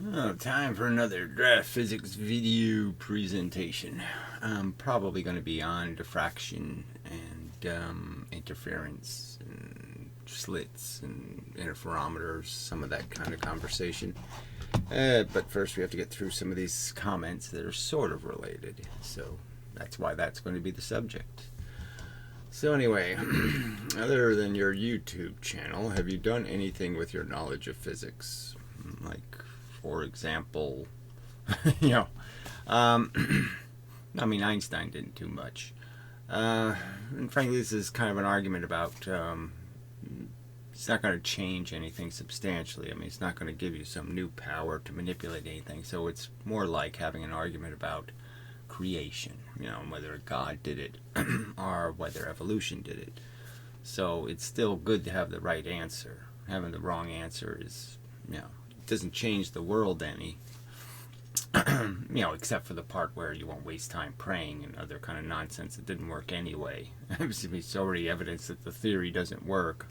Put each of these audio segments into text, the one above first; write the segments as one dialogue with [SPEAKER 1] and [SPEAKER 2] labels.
[SPEAKER 1] Oh, time for another draft physics video presentation. I'm probably going to be on diffraction and interference and slits and interferometers, some of that kind of conversation. But first, we have to get through some of these comments that are sort of related. So that's why that's going to be the subject. So anyway, other than your YouTube channel, have you done anything with your knowledge of physics? Like, for example, you know, I mean, Einstein didn't do much. And frankly, this is kind of an argument about it's not going to change anything substantially. I mean, it's not going to give you some new power to manipulate anything. So it's more like having an argument about creation, whether God did it or whether evolution did it. So it's still good to have the right answer. Having the wrong answer is, it doesn't change the world any, except for the part where you won't waste time praying and other kind of nonsense that didn't work anyway. It's already evidence that the theory doesn't work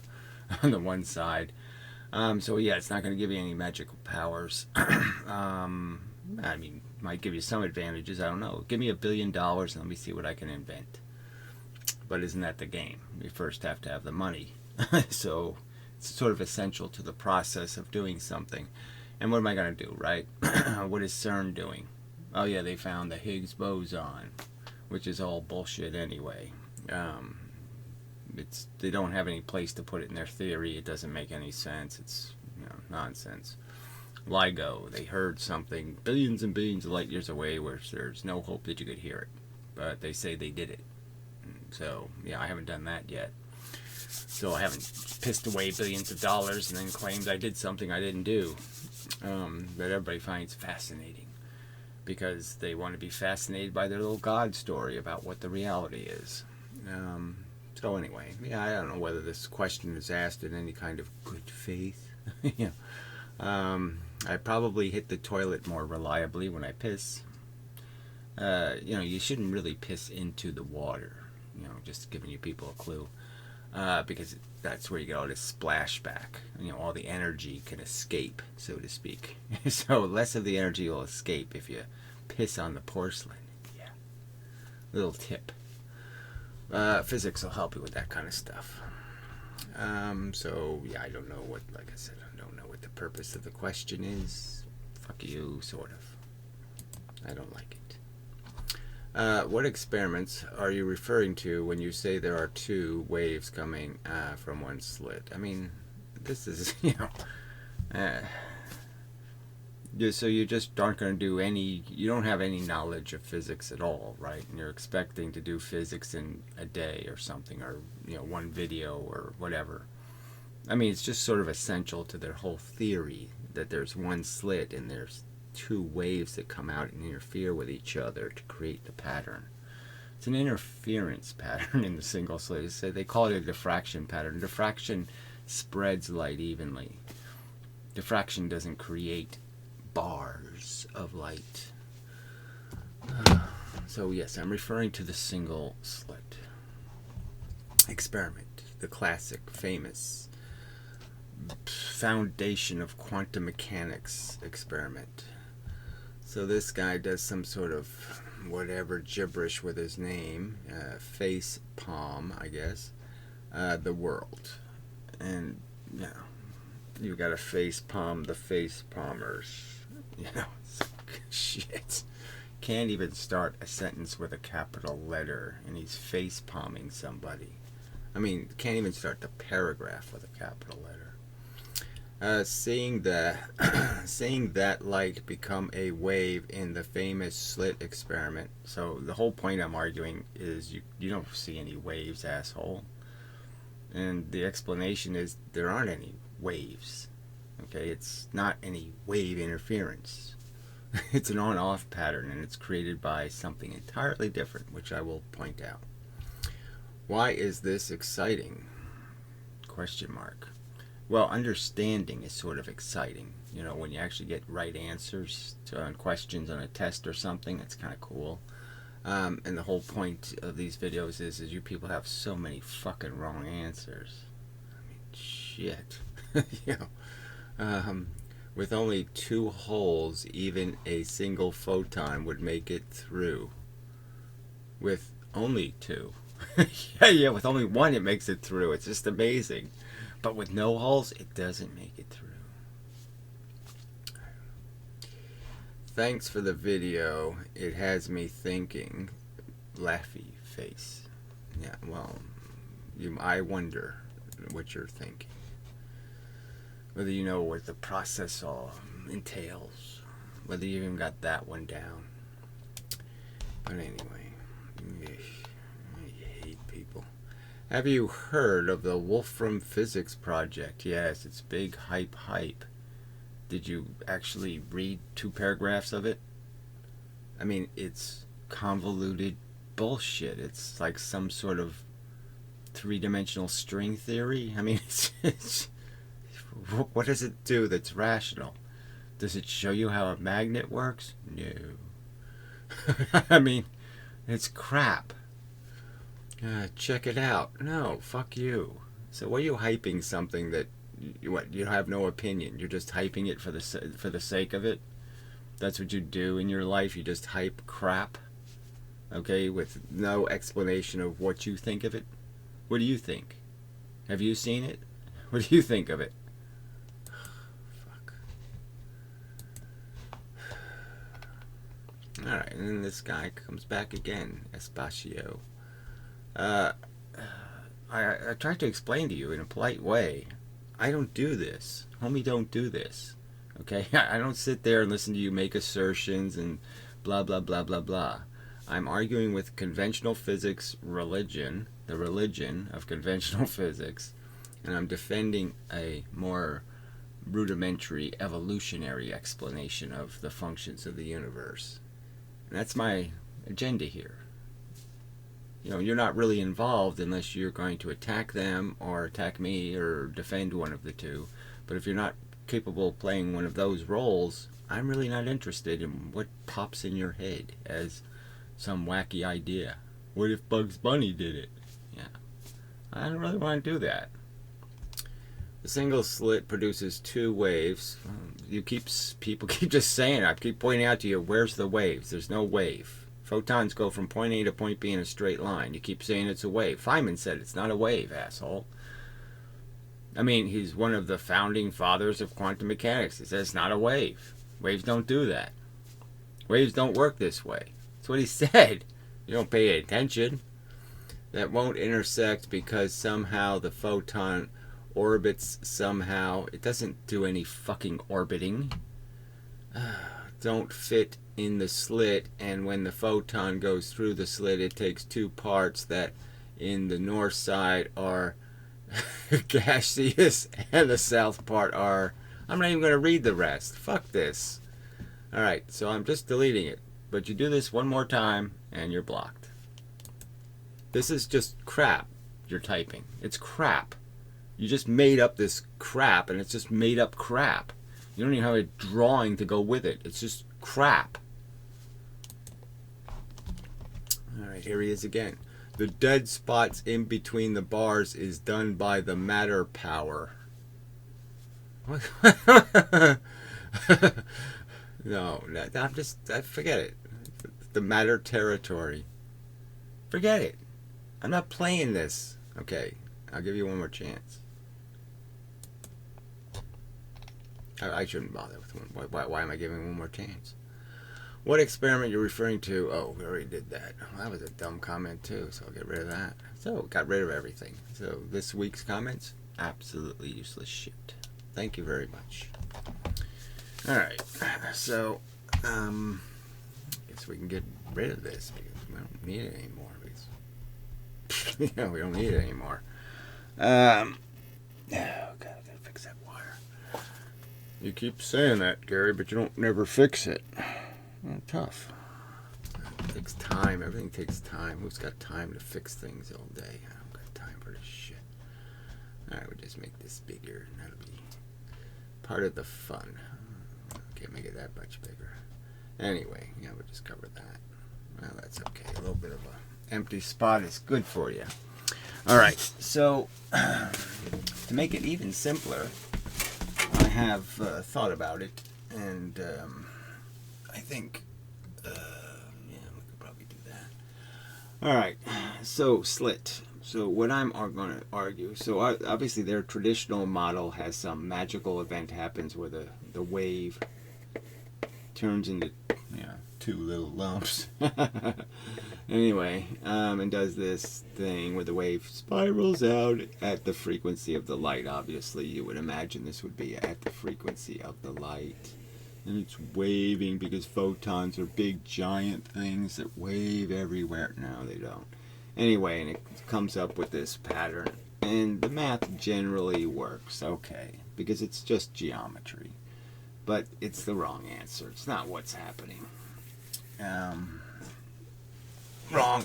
[SPEAKER 1] on the one side. So yeah, it's not going to give you any magical powers. I mean, might give you some advantages. I don't know. Give me $1 billion and let me see what I can invent. But isn't that the game? You first have to have the money. So it's sort of essential to the process of doing something. And what am I going to do, right? What is CERN doing? Oh yeah, they found the Higgs boson, which is all bullshit anyway. They don't have any place to put it in their theory. It doesn't make any sense. It's nonsense. LIGO, they heard something billions and billions of light years away where there's no hope that you could hear it. But they say they did it. So, yeah, I haven't done that yet. So I haven't pissed away billions of dollars and then claimed I did something I didn't do. That everybody finds fascinating. Because they want to be fascinated by their little God story about what the reality is. So anyway, yeah, I don't know whether this question is asked in any kind of good faith. Yeah. I probably hit the toilet more reliably when I piss. You shouldn't really piss into the water. Just giving you people a clue. Because that's where you get all this splashback. All the energy can escape, so to speak. So less of the energy will escape if you piss on the porcelain. Yeah. Little tip. Physics will help you with that kind of stuff. So, yeah, I don't know what, like I said, I don't know what the purpose of the question is. Fuck you, sort of. I don't like it. What experiments are you referring to when you say there are two waves coming from one slit? I mean, this is, so you just aren't going to do you don't have any knowledge of physics at all, right? And you're expecting to do physics in a day or something, or, one video or whatever. I mean, it's just sort of essential to their whole theory that there's one slit and there's two waves that come out and interfere with each other to create the pattern. It's an interference pattern in the single slit. So they call it a diffraction pattern. Diffraction spreads light evenly. Diffraction doesn't create bars of light. So yes, I'm referring to the single slit experiment, the classic, famous foundation of quantum mechanics experiment. So this guy does some sort of whatever gibberish with his name, face palm, I guess, the world, and you got to face palm the face palmers. Shit. Can't even start a sentence with a capital letter, and he's face palming somebody. I mean, can't even start the paragraph with a capital letter. Seeing that light become a wave in the famous slit experiment. So the whole point I'm arguing is you don't see any waves, asshole. And the explanation is there aren't any waves. Okay, it's not any wave interference. It's an on-off pattern, and it's created by something entirely different, which I will point out. Why is this exciting? Question mark. Well, understanding is sort of exciting. When you actually get right answers on questions on a test or something, it's kind of cool. And the whole point of these videos is you people have so many fucking wrong answers. I mean, shit. With only 2 holes, even a single photon would make it through. With only 2. yeah, with only 1 it makes it through. It's just amazing. But with no holes, it doesn't make it through. Thanks for the video. It has me thinking. Laughy face. Yeah, well, I wonder what you're thinking. Whether you know what the process all entails. Whether you even got that one down. But anyway, I hate people. Have you heard of the Wolfram Physics Project? Yes, it's big hype. Did you actually read 2 paragraphs of it? I mean, it's convoluted bullshit. It's like some sort of 3-dimensional string theory. I mean, it's what does it do that's rational? Does it show you how a magnet works? No. I mean, it's crap. Check it out. No, fuck you. So why are you hyping something that you have no opinion? You're just hyping it for the sake of it? That's what you do in your life? You just hype crap? Okay, with no explanation of what you think of it? What do you think? Have you seen it? What do you think of it? Fuck. Alright, and then this guy comes back again. Espacio. I tried to explain to you in a polite way. I don't do this. Homie, don't do this. Okay? I don't sit there and listen to you make assertions and blah, blah, blah, blah, blah. I'm arguing with conventional physics religion, the religion of conventional physics, and I'm defending a more rudimentary evolutionary explanation of the functions of the universe. And that's my agenda here. You know, you're not really involved unless you're going to attack them or attack me or defend one of the two. But if you're not capable of playing one of those roles, I'm really not interested in what pops in your head as some wacky idea. What if Bugs Bunny did it? Yeah. I don't really want to do that. The single slit produces 2 waves. People keep just saying it. I keep pointing out to you, where's the waves? There's no wave. Photons go from point A to point B in a straight line. You keep saying it's a wave. Feynman said it's not a wave, asshole. I mean, he's one of the founding fathers of quantum mechanics. He says it's not a wave. Waves don't do that. Waves don't work this way. That's what he said. You don't pay attention. That won't intersect because somehow the photon orbits somehow. It doesn't do any fucking orbiting. Don't fit in the slit, and when the photon goes through the slit, it takes 2 parts that in the north side are gaseous and the south part are... I'm not even going to read the rest. Fuck this. Alright, so I'm just deleting it. But you do this one more time, and you're blocked. This is just crap you're typing. It's crap. You just made up this crap, and it's just made up crap. You don't even have a drawing to go with it. It's just crap. Alright, here he is again. The dead spots in between the bars is done by the matter power. No, forget it. The matter territory. Forget it. I'm not playing this. Okay, I'll give you one more chance. I shouldn't bother with one. Why am I giving one more chance? What experiment you're referring to? Oh, we already did that. Well, that was a dumb comment too, so I'll get rid of that. So, got rid of everything. So, this week's comments? Absolutely useless shit. Thank you very much. Alright, so, I guess we can get rid of this because we don't need it anymore. Because, yeah, we don't need it anymore. Oh, God, I gotta fix that wire. You keep saying that, Gary, but you don't never fix it. Well, tough. It takes time. Everything takes time. Who's got time to fix things all day? I don't got time for this shit. Alright, we'll just make this bigger. And that'll be part of the fun. Can't make it that much bigger. Anyway, yeah, we'll just cover that. Well, that's okay. A little bit of a empty spot is good for you. Alright, so to make it even simpler, I have thought about it, and I think, yeah, we could probably do that. All right, so slit. So what I'm going to argue, so obviously their traditional model has some magical event happens where the wave turns into two little lumps. Anyway, and does this thing where the wave spirals out at the frequency of the light. Obviously, you would imagine this would be at the frequency of the light. And it's waving because photons are big giant things that wave everywhere. No, they don't. Anyway, and it comes up with this pattern. And the math generally works okay because it's just geometry. But it's the wrong answer. It's not what's happening. Wrong.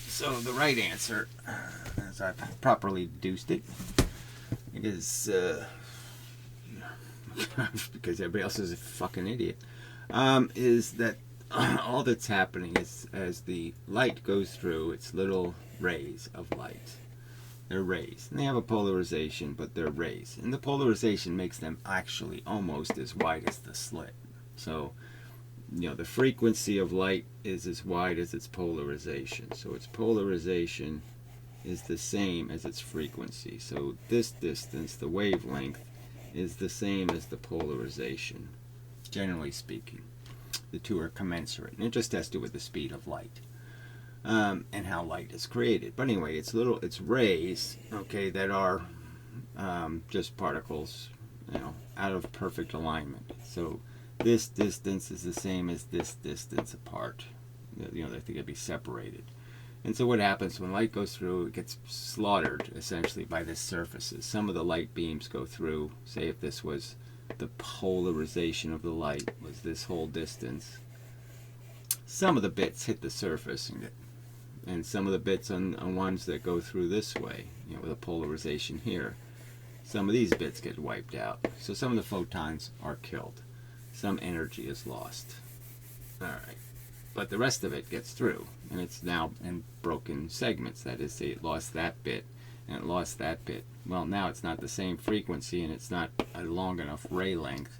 [SPEAKER 1] So the right answer, as I've properly deduced it, is because everybody else is a fucking idiot, is that all that's happening is as the light goes through, it's little rays of light. They're rays. And they have a polarization, but they're rays. And the polarization makes them actually almost as wide as the slit. So, the frequency of light is as wide as its polarization. So its polarization is the same as its frequency. So this distance, the wavelength, is the same as the polarization, generally speaking. The two are commensurate. And it just has to do with the speed of light. And how light is created. But anyway, it's rays, okay, that are just particles, out of perfect alignment. So this distance is the same as this distance apart. They think it'd be separated. And so what happens when light goes through, it gets slaughtered essentially by the surfaces. Some of the light beams go through, say if this was the polarization of the light was this whole distance. Some of the bits hit the surface and some of the bits on ones that go through this way, with a polarization here, some of these bits get wiped out. So some of the photons are killed. Some energy is lost. Alright. But the rest of it gets through, and it's now in broken segments. That is, say it lost that bit, and it lost that bit. Well, now it's not the same frequency, and it's not a long enough ray length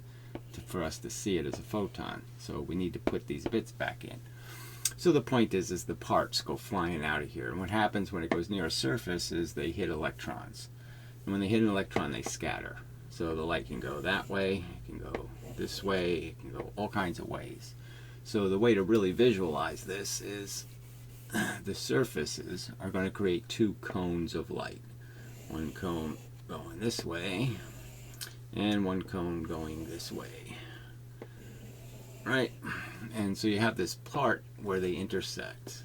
[SPEAKER 1] for us to see it as a photon. So we need to put these bits back in. So the point is the parts go flying out of here. And what happens when it goes near a surface is they hit electrons. And when they hit an electron, they scatter. So the light can go that way, it can go this way, it can go all kinds of ways. So the way to really visualize this is the surfaces are going to create two cones of light. One cone going this way, and one cone going this way. Right? And so you have this part where they intersect.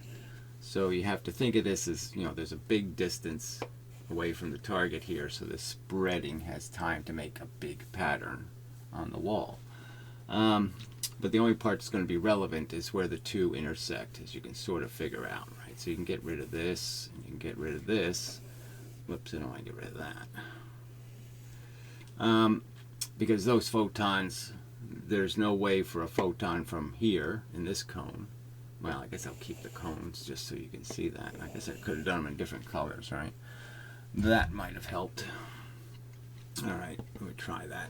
[SPEAKER 1] So you have to think of this as, there's a big distance away from the target here, so the spreading has time to make a big pattern on the wall. But the only part that's going to be relevant is where the two intersect, as you can sort of figure out, right? So you can get rid of this, and you can get rid of this. Whoops, I don't want to get rid of that. Because those photons, there's no way for a photon from here in this cone. Well, I guess I'll keep the cones just so you can see that. I guess I could have done them in different colors, right? That might have helped. Alright, let me try that.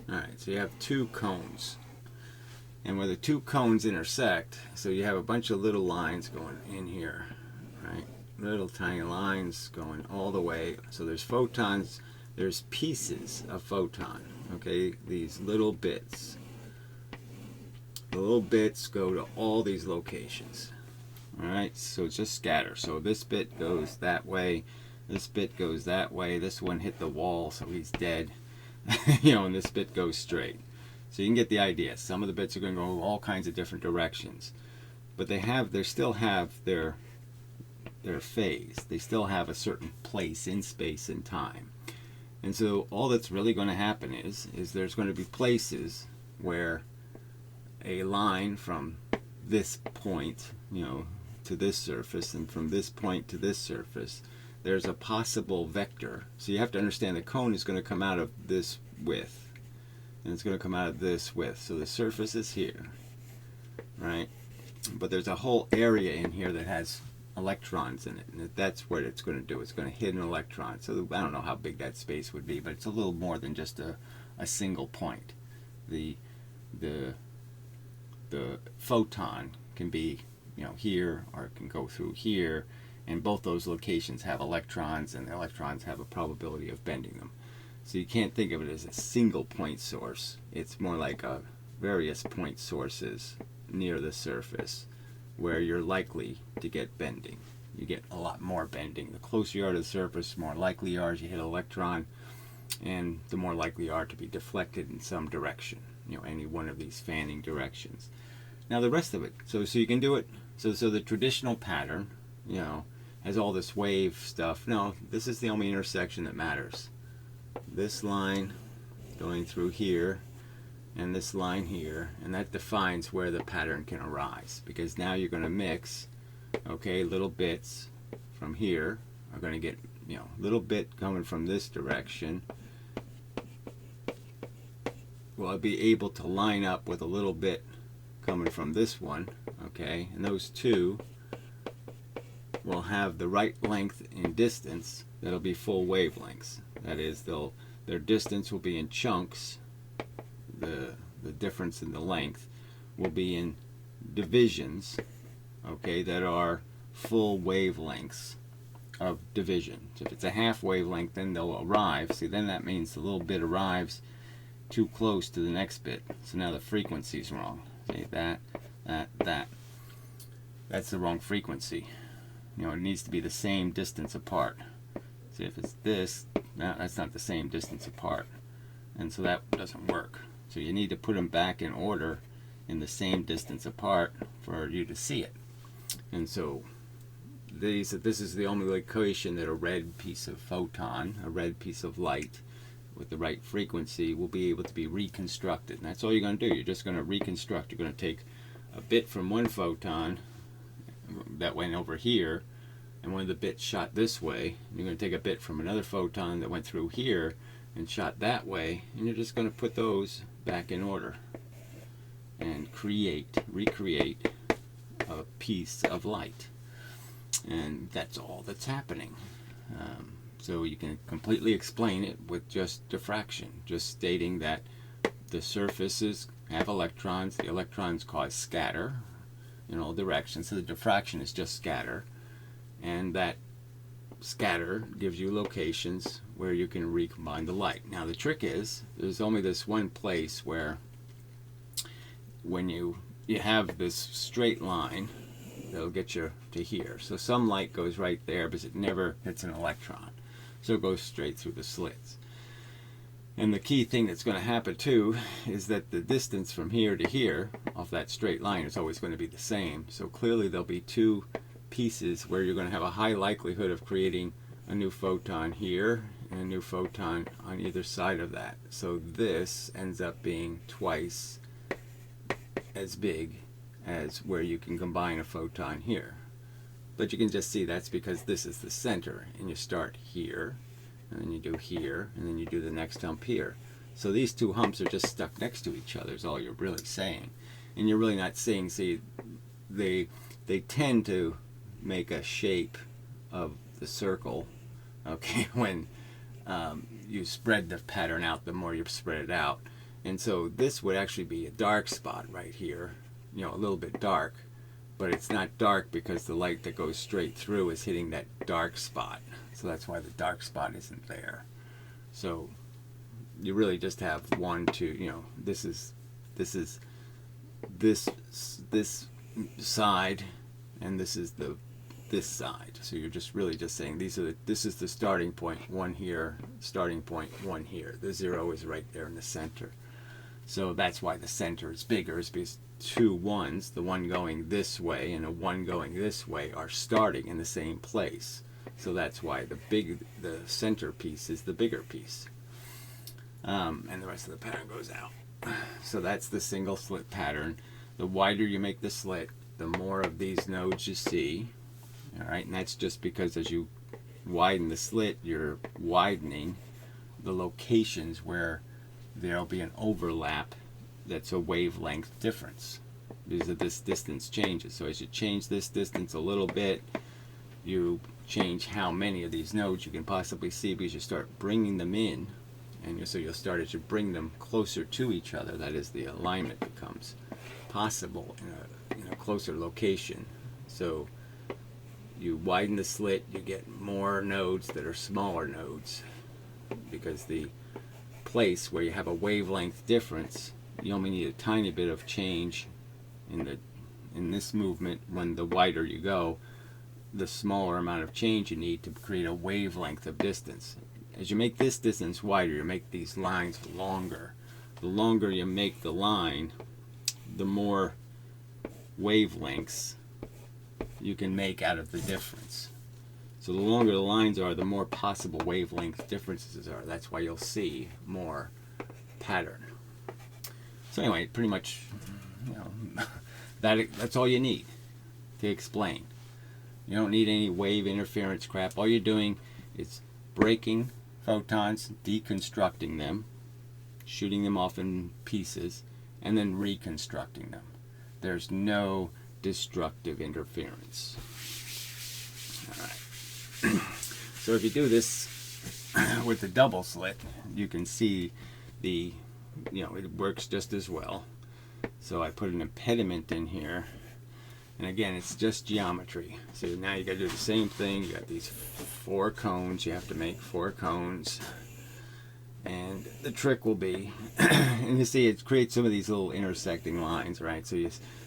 [SPEAKER 1] Alright, so you have two cones. And where the two cones intersect, so you have a bunch of little lines going in here, right? Little tiny lines going all the way. So there's photons, there's pieces of photon, okay? These little bits. The little bits go to all these locations. Alright, so just scatter. So this bit goes that way, this bit goes that way, this one hit the wall, so he's dead. And this bit goes straight. So you can get the idea. Some of the bits are going to go all kinds of different directions. But they still have their phase. They still have a certain place in space and time. And so all that's really going to happen is there's going to be places where a line from this point, to this surface, and from this point to this surface, there's a possible vector. So you have to understand the cone is going to come out of this width, and it's going to come out of this width. So the surface is here, right? But there's a whole area in here that has electrons in it, and that's what it's going to do. It's going to hit an electron. So I don't know how big that space would be, but it's a little more than just a single point. The photon can be, here, or it can go through here, and both those locations have electrons, and the electrons have a probability of bending them. So you can't think of it as a single point source. It's more like various point sources near the surface where you're likely to get bending. You get a lot more bending. The closer you are to the surface, the more likely you are as you hit an electron, and the more likely you are to be deflected in some direction, any one of these fanning directions. Now the rest of it, so you can do it, so the traditional pattern, has all this wave stuff. No, this is the only intersection that matters. This line going through here, and this line here, and that defines where the pattern can arise, because now you're going to mix, little bits from here are going to get, little bit coming from this direction. Well, I'll be able to line up with a little bit coming from this one, and those two will have the right length and distance that'll be full wavelengths. That is, their distance will be in chunks. The difference in the length will be in divisions, that are full wavelengths of division. So if it's a half wavelength, then they'll arrive. See, then that means the little bit arrives too close to the next bit. So now the frequency's wrong. See, that. That's the wrong frequency. It needs to be the same distance apart. See, if it's this, that's not the same distance apart. And so that doesn't work. So you need to put them back in order in the same distance apart for you to see it. And so this is the only location that a red piece of photon, a red piece of light with the right frequency will be able to be reconstructed. And that's all you're going to do. You're just going to reconstruct. You're going to take a bit from one photon that went over here, and one of the bits shot this way. You're going to take a bit from another photon that went through here and shot that way, and you're just going to put those back in order and recreate a piece of light. And that's all that's happening. So you can completely explain it with just diffraction, just stating that the surfaces have electrons, the electrons cause scatter in all directions, so the diffraction is just scatter, and that scatter gives you locations where you can recombine the light. Now the trick is, there's only this one place where when you have this straight line, that'll get you to here. So some light goes right there, but it never hits an electron. So it goes straight through the slits. And the key thing that's going to happen too is that the distance from here to here off that straight line is always going to be the same. So clearly there'll be two pieces where you're going to have a high likelihood of creating a new photon here and a new photon on either side of that. So this ends up being twice as big as where you can combine a photon here. But you can just see that's because this is the center, and you start here, and then you do here, and then you do the next hump here. So these two humps are just stuck next to each other is all you're really saying. And you're really not seeing, see, they tend to make a shape of the circle, when you spread the pattern out, the more you spread it out. And so this would actually be a dark spot right here, a little bit dark. But it's not dark because the light that goes straight through is hitting that dark spot. So that's why the dark spot isn't there. So you really just have one, two, this is this side, and this is this side. So you're just really just saying this is the starting point, one here, starting point, one here. The zero is right there in the center. So that's why the center is bigger, is because two ones, the one going this way and the one going this way, are starting in the same place. So that's why the center piece is the bigger piece. And the rest of the pattern goes out. So that's the single slit pattern. The wider you make the slit, the more of these nodes you see. All right, and that's just because as you widen the slit, you're widening the locations where there'll be an overlap that's a wavelength difference, because of this distance changes. So as you change this distance a little bit, you change how many of these nodes you can possibly see, because you start bringing them in, and so you'll start as you bring them closer to each other. That is, the alignment becomes possible in a closer location. So you widen the slit, you get more nodes that are smaller nodes, because the place where you have a wavelength difference, you only need a tiny bit of change in this movement. When the wider you go, the smaller amount of change you need to create a wavelength of distance. As you make this distance wider, you make these lines longer. The longer you make the line, the more wavelengths you can make out of the difference. So the longer the lines are, the more possible wavelength differences are. That's why you'll see more pattern. So anyway, pretty much, that's all you need to explain. You don't need any wave interference crap. All you're doing is breaking photons, deconstructing them, shooting them off in pieces, and then reconstructing them. There's no destructive interference. All right. So if you do this with the double slit, you can see it works just as well. So I put an impediment in here, and again, it's just geometry. So now you got to do the same thing. You got these 4 cones. You have to make 4 cones, and the trick will be, and you see, it creates some of these little intersecting lines, right?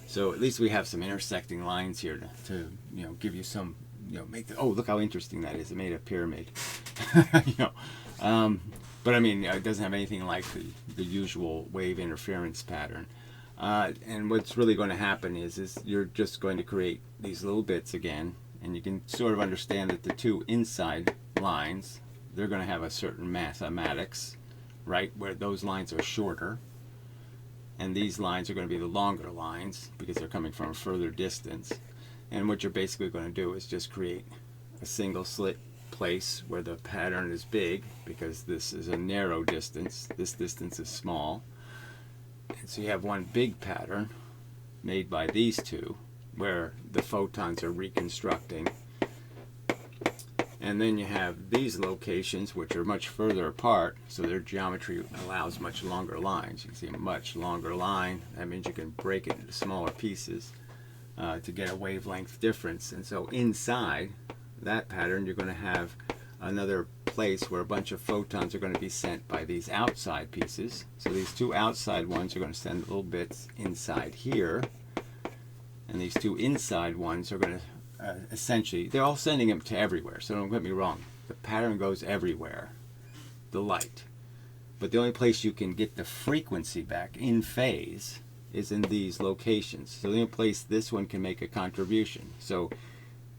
[SPEAKER 1] So at least we have some intersecting lines here to give you some, oh, look how interesting that is. It made a pyramid. But I mean, it doesn't have anything like the usual wave interference pattern. And what's really going to happen is you're just going to create these little bits again, and you can sort of understand that the 2 inside lines, they're going to have a certain mathematics, right, where those lines are shorter, and these lines are going to be the longer lines because they're coming from a further distance. And what you're basically going to do is just create a single slit place where the pattern is big, because this is a narrow distance, this distance is small. And so you have one big pattern made by these 2 where the photons are reconstructing. And then you have these locations which are much further apart, so their geometry allows much longer lines. You can see a much longer line. That means you can break it into smaller pieces to get a wavelength difference. And so inside that pattern, you're going to have another place where a bunch of photons are going to be sent by these outside pieces. So these 2 outside ones are going to send little bits inside here, and these 2 inside ones are going to essentially, they're all sending them to everywhere, so don't get me wrong, the pattern goes everywhere, the light, but the only place you can get the frequency back in phase is in these locations. So the only place this one can make a contribution. So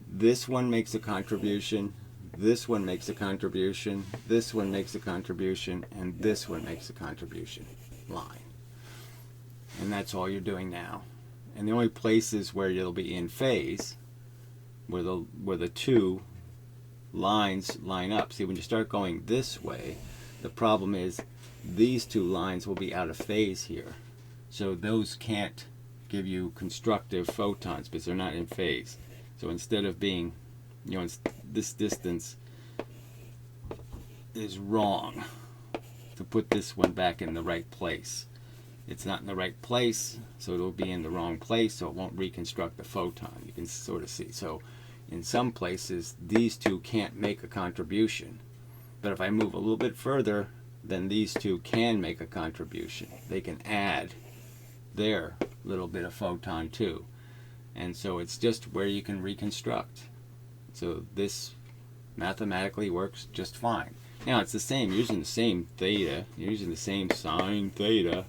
[SPEAKER 1] this one makes a contribution, this one makes a contribution, this one makes a contribution, and this one makes a contribution line. And that's all you're doing now. And the only places where you'll be in phase, where the 2 lines line up. See, when you start going this way, the problem is these 2 lines will be out of phase here. So those can't give you constructive photons because they're not in phase. So instead of being, this distance is wrong to put this one back in the right place. It's not in the right place, so it'll be in the wrong place, so it won't reconstruct the photon. You can sort of see. So in some places, these 2 can't make a contribution. But if I move a little bit further, then these 2 can make a contribution. They can add their little bit of photon too. And so it's just where you can reconstruct. So this mathematically works just fine. Now it's the same, you're using the same theta, you're using the same sine theta,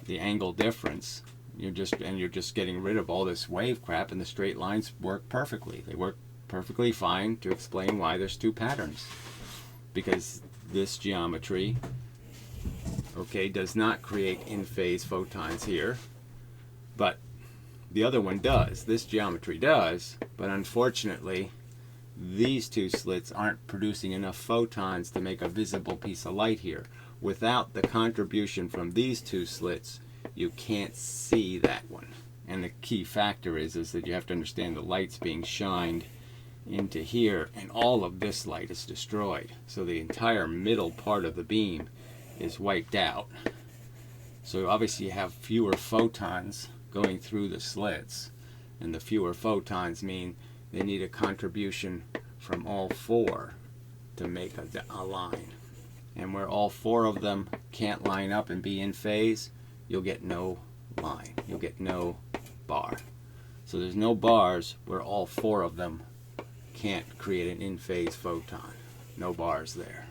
[SPEAKER 1] the angle difference. You're just getting rid of all this wave crap, and the straight lines work perfectly. They work perfectly fine to explain why there's 2 patterns. Because this geometry, okay, does not create in-phase photons here, but the other one does. This geometry does, but unfortunately these 2 slits aren't producing enough photons to make a visible piece of light here. Without the contribution from these 2 slits, you can't see that one. And the key factor is that you have to understand the light's being shined into here, and all of this light is destroyed. So the entire middle part of the beam is wiped out. So obviously you have fewer photons going through the slits, and the fewer photons mean they need a contribution from all four to make a line. And where all four of them can't line up and be in phase, you'll get no line. You'll get no bar. So there's no bars where all four of them can't create an in-phase photon. No bars there.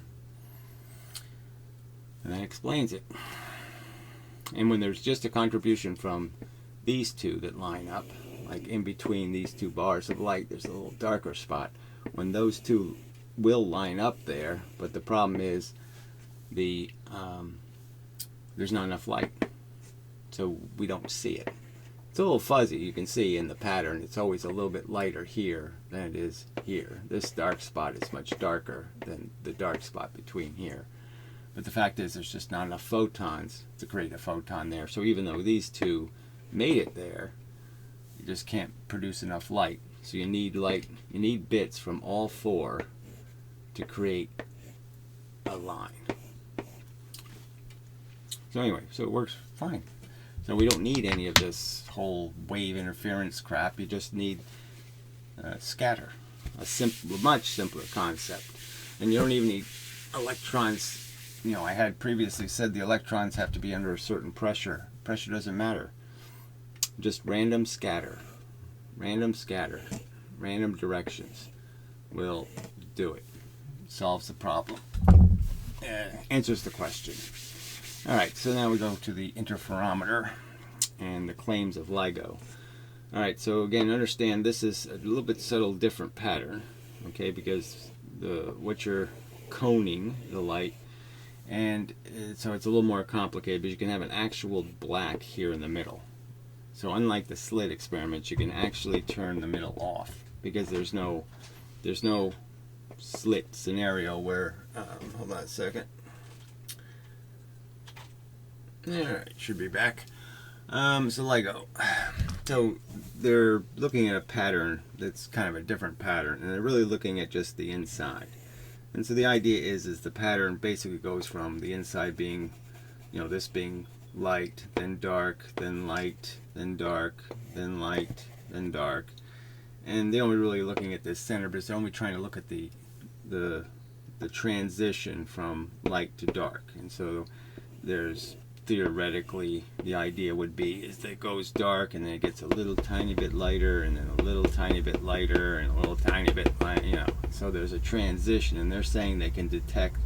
[SPEAKER 1] And that explains it. And when there's just a contribution from these two that line up, like in between these two bars of light, there's a little darker spot. When those two will line up there, but the problem is there's not enough light, so we don't see it. It's a little fuzzy. You can see in the pattern it's always a little bit lighter here than it is here. This dark spot is much darker than the dark spot between here. But the fact is there's just not enough photons to create a photon there. So even though these two made it there, you just can't produce enough light. So you need light, you need bits from all four to create a line. So anyway, so it works fine. So we don't need any of this whole wave interference crap. You just need scatter, a much simpler concept. And you don't even need electrons. You know, I had previously said the electrons have to be under a certain pressure. Pressure doesn't matter. Just random scatter, random directions will do it. Solves the problem. Answers the question. Alright, so now we go to the interferometer and the claims of LIGO. Alright, so again, understand this is a little bit subtle different pattern, okay, because what you're coning the light, and so it's a little more complicated, but you can have an actual black here in the middle. So unlike the slit experiments, you can actually turn the middle off, because there's no slit scenario where, hold on a second. Alright, should be back. So LIGO. So they're looking at a pattern that's kind of a different pattern, and they're really looking at just the inside. And so the idea is the pattern basically goes from the inside being, you know, this being light, then dark, then light, then dark, then light, then dark. And they're only really looking at this center, but they're only trying to look at the transition from light to dark. And so there's theoretically the idea would be is that it goes dark and then it gets a little tiny bit lighter and then a little tiny bit lighter and a little tiny bit light, you know. So there's a transition, and they're saying they can detect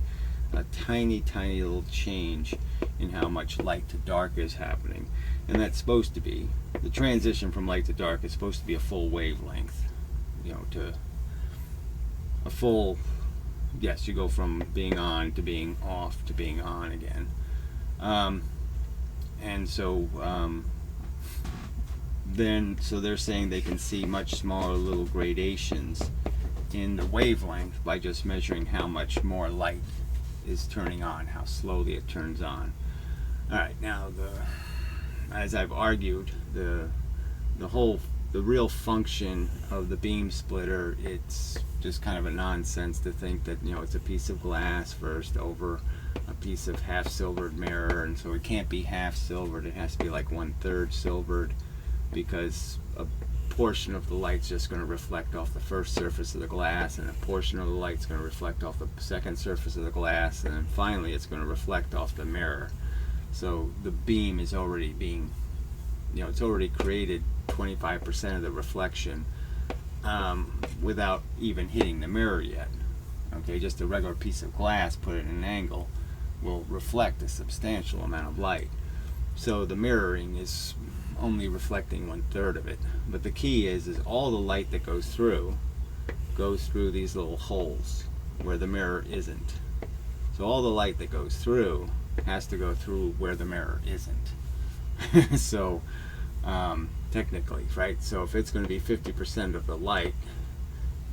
[SPEAKER 1] a tiny little change in how much light to dark is happening. And that's supposed to be, the transition from light to dark is supposed to be a full wavelength, you know, to a full, yes, you go from being on to being off to being on again. And so so they're saying they can see much smaller little gradations in the wavelength by just measuring how much more light is turning on, how slowly it turns on. Alright, now as I've argued, the real function of the beam splitter, it's just kind of a nonsense to think that, you know, it's a piece of glass first over a piece of half silvered mirror, and so it can't be half silvered, it has to be like 1/3 silvered, because a portion of the light's just going to reflect off the first surface of the glass, and a portion of the light's going to reflect off the second surface of the glass, and then finally it's going to reflect off the mirror. So the beam is already being, you know, it's already created 25% of the reflection without even hitting the mirror yet. Okay, just a regular piece of glass put at an angle will reflect a substantial amount of light. So the mirroring is only reflecting 1/3 of it. But the key is all the light that goes through these little holes where the mirror isn't. So all the light that goes through has to go through where the mirror isn't. So technically, right? So if it's going to be 50% of the light,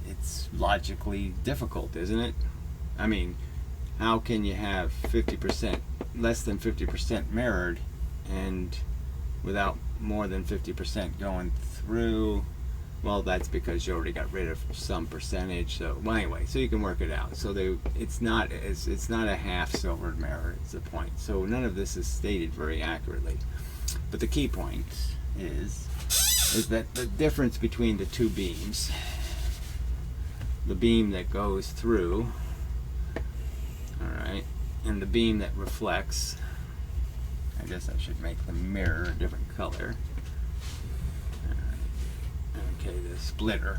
[SPEAKER 1] it's logically difficult, isn't it? I mean, how can you have 50%, less than 50% mirrored, and without more than 50% going through Well, that's because you already got rid of some percentage. So, well, anyway, so you can work it out. So it's not a half silvered mirror. It's the point. So none of this is stated very accurately. But the key point is that the difference between the two beams, the beam that goes through, all right, and the beam that reflects. I guess I should make the mirror a different color. Okay, the splitter,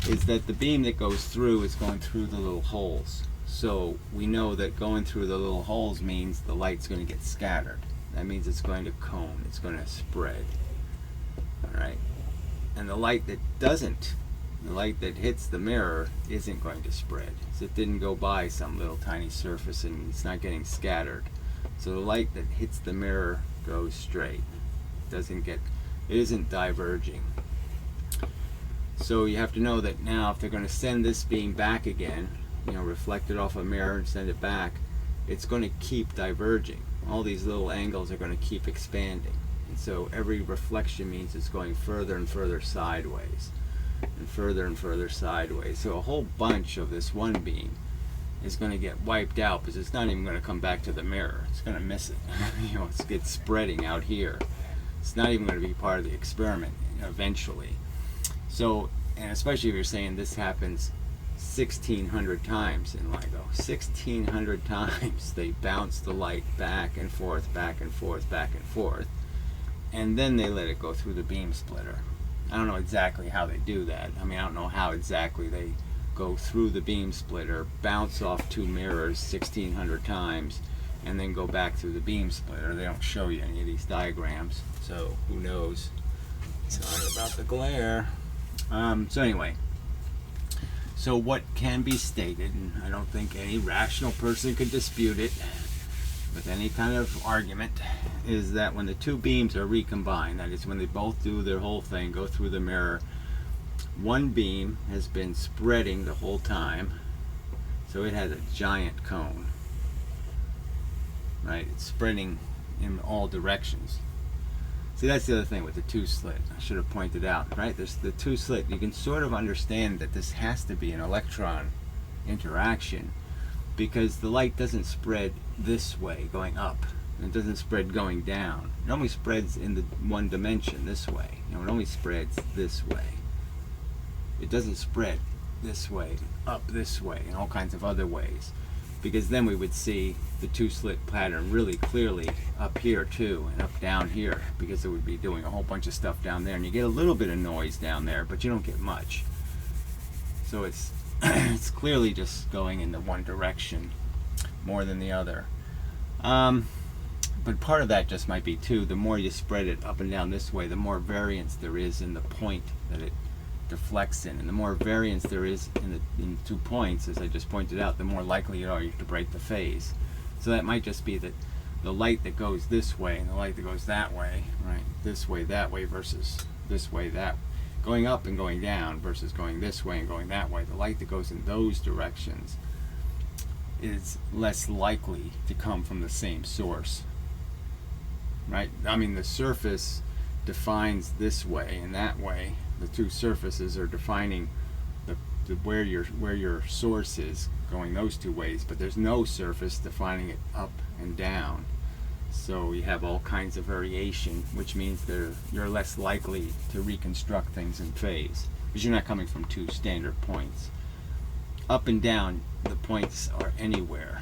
[SPEAKER 1] is that the beam that goes through is going through the little holes. So we know that going through the little holes means the light's going to get scattered. That means it's going to cone, it's going to spread. Alright? And the light that doesn't, the light that hits the mirror isn't going to spread. So it didn't go by some little tiny surface and it's not getting scattered. So the light that hits the mirror goes straight. It isn't diverging. So you have to know that now if they're going to send this beam back again, reflect it off a mirror and send it back, it's going to keep diverging. All these little angles are going to keep expanding. And so every reflection means it's going further and further sideways. And further sideways. So a whole bunch of this one beam is going to get wiped out because it's not even going to come back to the mirror. It's going to miss it. It's spreading out here. It's not even going to be part of the experiment eventually. So, and especially if you're saying this happens 1,600 times in LIGO. 1,600 times they bounce the light back and forth, back and forth, back and forth. And then they let it go through the beam splitter. I don't know exactly how they do that. I don't know how exactly they go through the beam splitter, bounce off two mirrors 1,600 times, and then go back through the beam splitter. They don't show you any of these diagrams, so who knows? Sorry about the glare. So anyway, so what can be stated, and I don't think any rational person could dispute it with any kind of argument, is that when the two beams are recombined, that is when they both do their whole thing, go through the mirror, one beam has been spreading the whole time, so it has a giant cone, right? It's spreading in all directions. See, that's the other thing with the two slit. I should have pointed out, right? There's the two slit. You can sort of understand that this has to be an electron interaction because the light doesn't spread this way going up. It doesn't spread going down. It only spreads in the one dimension this way. It only spreads this way. It doesn't spread this way, up this way, and all kinds of other ways. Because then we would see the two slit pattern really clearly up here too, and up down here, because it would be doing a whole bunch of stuff down there, and you get a little bit of noise down there, but you don't get much. So it's it's clearly just going in the one direction more than the other. But part of that just might be too, the more you spread it up and down this way, the more variance there is in the point that it deflects in, and the more variance there is in the 2 points, as I just pointed out, the more likely you are to break the phase. So that might just be that the light that goes this way and the light that goes that way, right? This way, that way versus this way, that going up and going down versus going this way and going that way. The light that goes in those directions is less likely to come from the same source, right? The surface defines this way and that way. The two surfaces are defining where your source is going those two ways, but there's no surface defining it up and down. So you have all kinds of variation, which means you're less likely to reconstruct things in phase because you're not coming from two standard points. Up and down, the points are anywhere.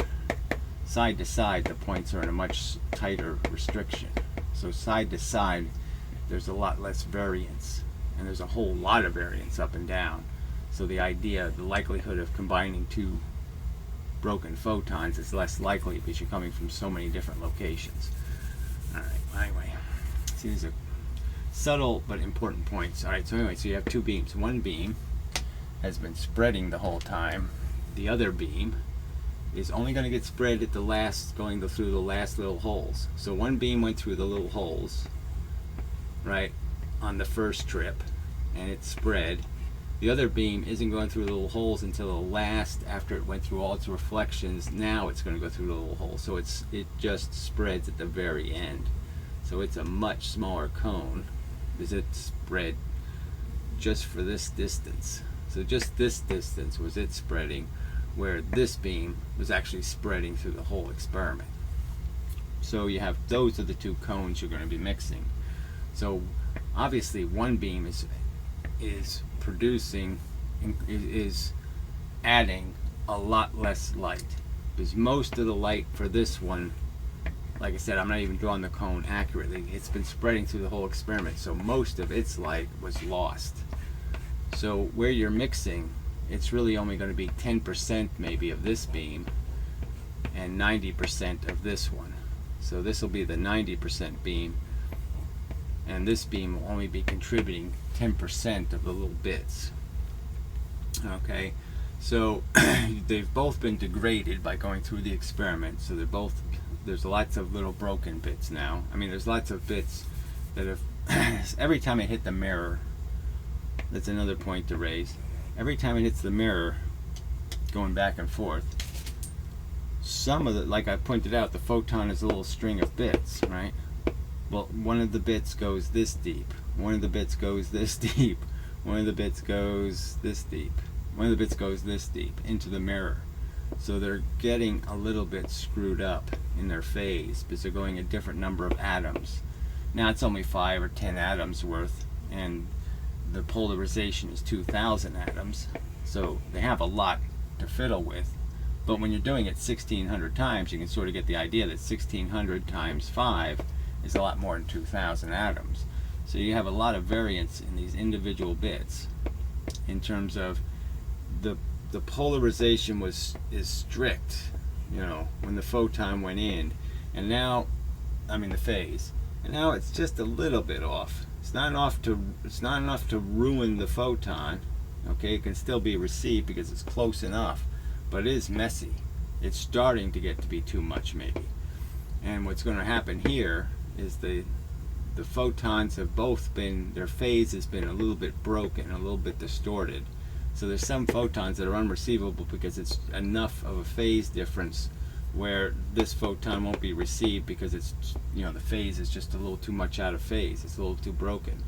[SPEAKER 1] Side to side, the points are in a much tighter restriction. So side to side, there's a lot less variance. And there's a whole lot of variance up and down. So the likelihood of combining two broken photons is less likely because you're coming from so many different locations. Alright, anyway. See, these are subtle but important points. Alright, so anyway, so you have two beams. One beam has been spreading the whole time. The other beam is only going to get spread at going through the last little holes. So one beam went through the little holes, right, on the first trip, and it spread. The other beam isn't going through the little holes until the last, after it went through all its reflections. Now it's going to go through the little hole, so it just spreads at the very end. So it's a much smaller cone because it spread just for this distance. So just this distance was it spreading, where this beam was actually spreading through the whole experiment. So you have, those are the two cones you're going to be mixing. So obviously one beam is producing, is adding a lot less light, because most of the light for this one, like I said, I'm not even drawing the cone accurately, it's been spreading through the whole experiment, so most of its light was lost. So where you're mixing, it's really only going to be 10% maybe of this beam and 90% of this one. So this will be the 90% beam, and this beam will only be contributing 10% of the little bits. Okay, so they've both been degraded by going through the experiment, so they're both, there's lots of little broken bits now. I mean, there's lots of bits that have every time it hit the mirror, that's another point to raise, every time it hits the mirror going back and forth, some of the, like I pointed out, the photon is a little string of bits, right? Well, one of the bits goes this deep, one of the bits goes this deep, one of the bits goes this deep, one of the bits goes this deep into the mirror. So they're getting a little bit screwed up in their phase because they're going a different number of atoms. Now it's only 5 or 10 atoms worth, and the polarization is 2,000 atoms, so they have a lot to fiddle with. But when you're doing it 1,600 times, you can sort of get the idea that 1,600 times 5 is a lot more than 2,000 atoms. So you have a lot of variance in these individual bits in terms of the polarization is strict, you know, when the photon went in, and now, I mean the phase, and now it's just a little bit off. It's not enough to ruin the photon. Okay, it can still be received because it's close enough, but it is messy. It's starting to get to be too much maybe. And what's going to happen here is the photons have both been, their phase has been a little bit broken, a little bit distorted. So there's some photons that are unreceivable because it's enough of a phase difference where this photon won't be received because it's, you know, the phase is just a little too much out of phase, it's a little too broken.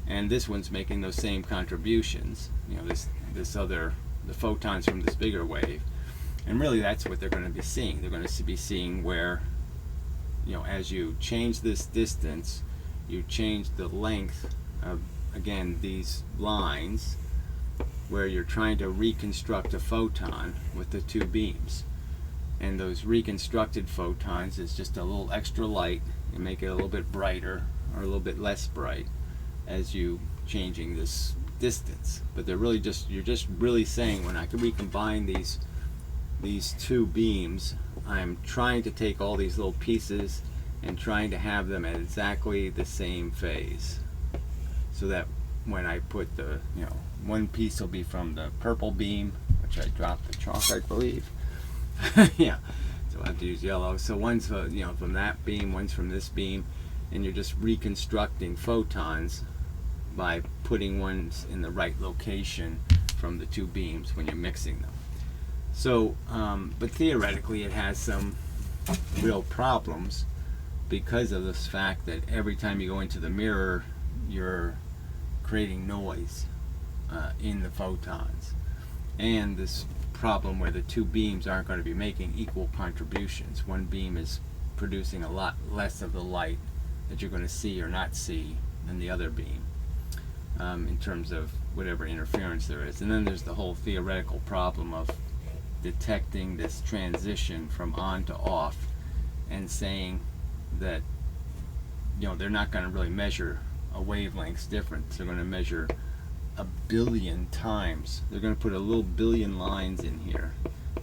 [SPEAKER 1] And this one's making those same contributions, you know, this other, the photons from this bigger wave. And really that's what they're going to be seeing. They're going to be seeing where, you know, as you change this distance, you change the length of, again, these lines where you're trying to reconstruct a photon with the two beams. And those reconstructed photons is just a little extra light and make it a little bit brighter or a little bit less bright as you changing this distance. But they're really just, you're just really saying, when I can recombine these two beams, I'm trying to take all these little pieces and trying to have them at exactly the same phase, so that when I put the, you know, one piece will be from the purple beam, which I dropped the chalk, I believe. Yeah, so I have to use yellow. So one's, you know, from that beam, one's from this beam, and you're just reconstructing photons by putting ones in the right location from the two beams when you're mixing them. So, but theoretically it has some real problems because of this fact that every time you go into the mirror, you're creating noise in the photons. And this problem where the two beams aren't going to be making equal contributions. One beam is producing a lot less of the light that you're going to see or not see than the other beam, in terms of whatever interference there is. And then there's the whole theoretical problem of detecting this transition from on to off and saying that, you know, they're not going to really measure a wavelength's difference. They're going to measure 1 billion times. They're going to put a little billion lines in here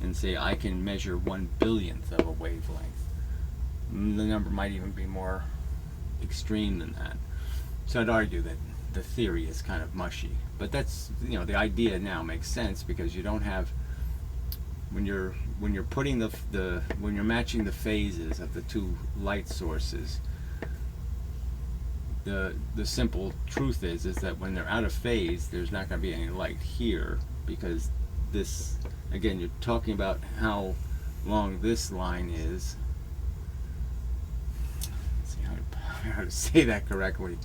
[SPEAKER 1] and say I can measure 1/1000th of a wavelength. The number might even be more extreme than that. So I'd argue that the theory is kind of mushy, but that's, you know, the idea now makes sense because you don't have, when you're putting when you're matching the phases of the two light sources, the simple truth is that when they're out of phase, there's not going to be any light here, because this, again, you're talking about how long this line is. Let's see how to say that correctly.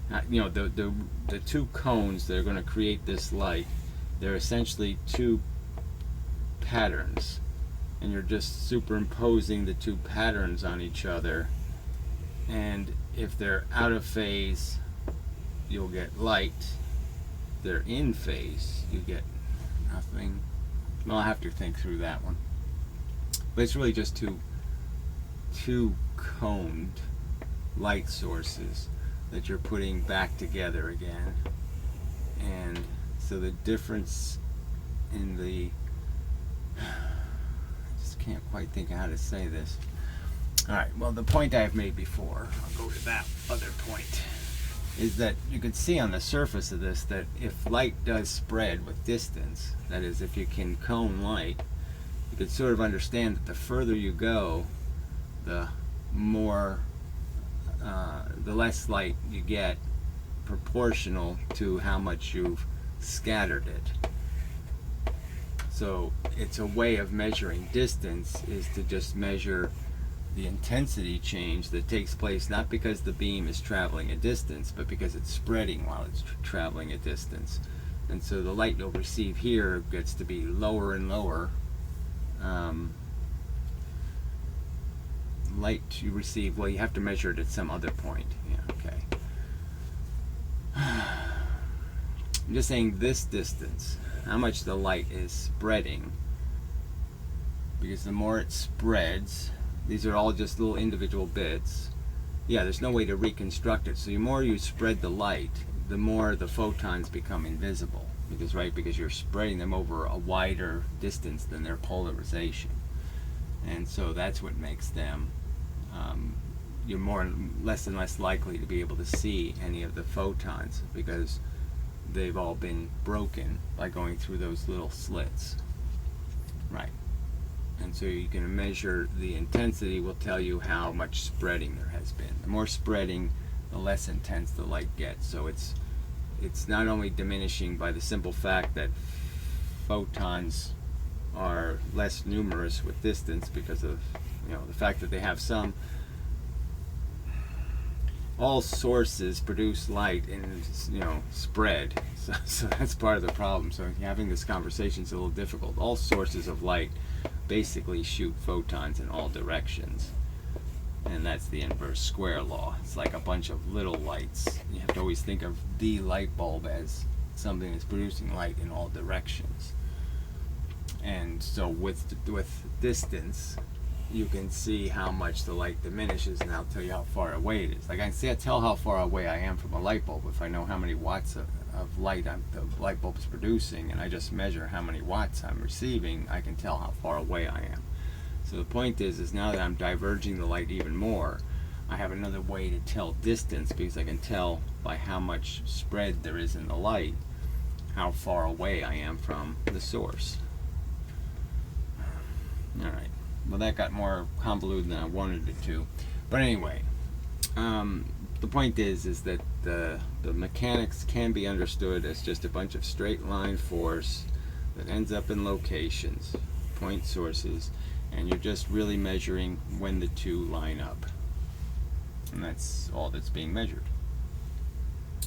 [SPEAKER 1] the two cones that are going to create this light, they're essentially two patterns, and you're just superimposing the two patterns on each other, and if they're out of phase you'll get light. If they're in phase you get nothing. Well, I'll have to think through that one, but it's really just two coned light sources that you're putting back together again. And so the difference in the, I just can't quite think of how to say this. Alright, well, the point I've made before, I'll go to that other point, is that you can see on the surface of this that if light does spread with distance, that is, if you can cone light, you can sort of understand that the further you go, the more, the less light you get, proportional to how much you've scattered it. So it's a way of measuring distance, is to just measure the intensity change that takes place, not because the beam is traveling a distance, but because it's spreading while it's traveling a distance. And so the light you'll receive here gets to be lower and lower. Light you receive, well, you have to measure it at some other point. Yeah, okay. I'm just saying this distance, how much the light is spreading, because the more it spreads, these are all just little individual bits. Yeah, there's no way to reconstruct it. So the more you spread the light, the more the photons become invisible, because you're spreading them over a wider distance than their polarization. And so that's what makes them, you're less and less likely to be able to see any of the photons, because they've all been broken by going through those little slits. Right. And so you can measure the intensity, will tell you how much spreading there has been. The more spreading, the less intense the light gets. So it's not only diminishing by the simple fact that photons are less numerous with distance because of the fact that they have some. All sources produce light and spread, so that's part of the problem. So having this conversation is a little difficult. All sources of light basically shoot photons in all directions, and that's the inverse square law. It's like a bunch of little lights. You have to always think of the light bulb as something that's producing light in all directions. And so with distance, you can see how much the light diminishes, and I'll tell you how far away it is. Like I can tell how far away I am from a light bulb if I know how many watts of light the light bulb is producing, and I just measure how many watts I'm receiving. I can tell how far away I am. So the point is now that I'm diverging the light even more, I have another way to tell distance, because I can tell by how much spread there is in the light how far away I am from the source. Alright. Well, that got more convoluted than I wanted it to. But anyway, the point is that the mechanics can be understood as just a bunch of straight line force that ends up in locations, point sources, and you're just really measuring when the two line up. And that's all that's being measured,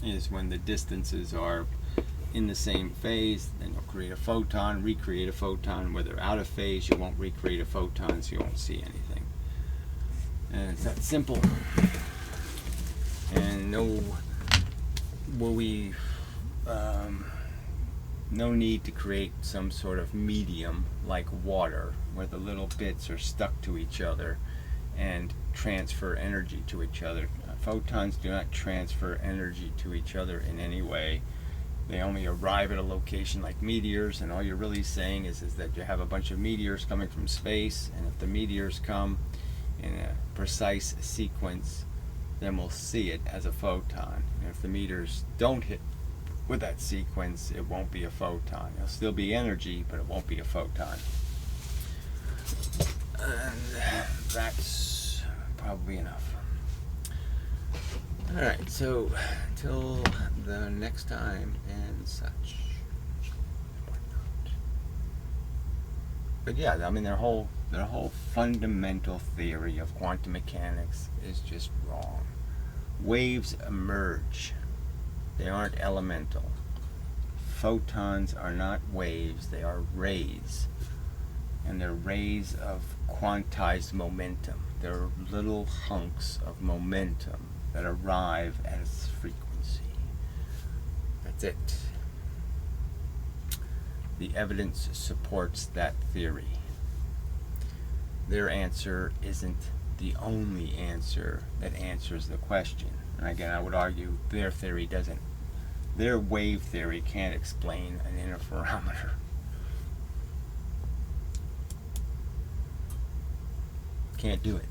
[SPEAKER 1] is when the distances are in the same phase, then you'll create a photon, recreate a photon. Where they're out of phase, you won't recreate a photon, so you won't see anything. And it's that simple. And no need to create some sort of medium like water, where the little bits are stuck to each other and transfer energy to each other. Photons do not transfer energy to each other in any way. They only arrive at a location like meteors, and all you're really saying is that you have a bunch of meteors coming from space, and if the meteors come in a precise sequence, then we'll see it as a photon. And if the meteors don't hit with that sequence, it won't be a photon. It'll still be energy, but it won't be a photon. And that's probably enough. Alright, so until the next time and such. But yeah, I mean their whole fundamental theory of quantum mechanics is just wrong. Waves emerge They aren't elemental. Photons are not waves, they are rays. And they're rays of quantized momentum. They're little hunks of momentum that arrive as frequency. That's it. The evidence supports that theory. Their answer isn't the only answer that answers the question. And again, I would argue their theory doesn't. Their wave theory can't explain an interferometer. Can't do it.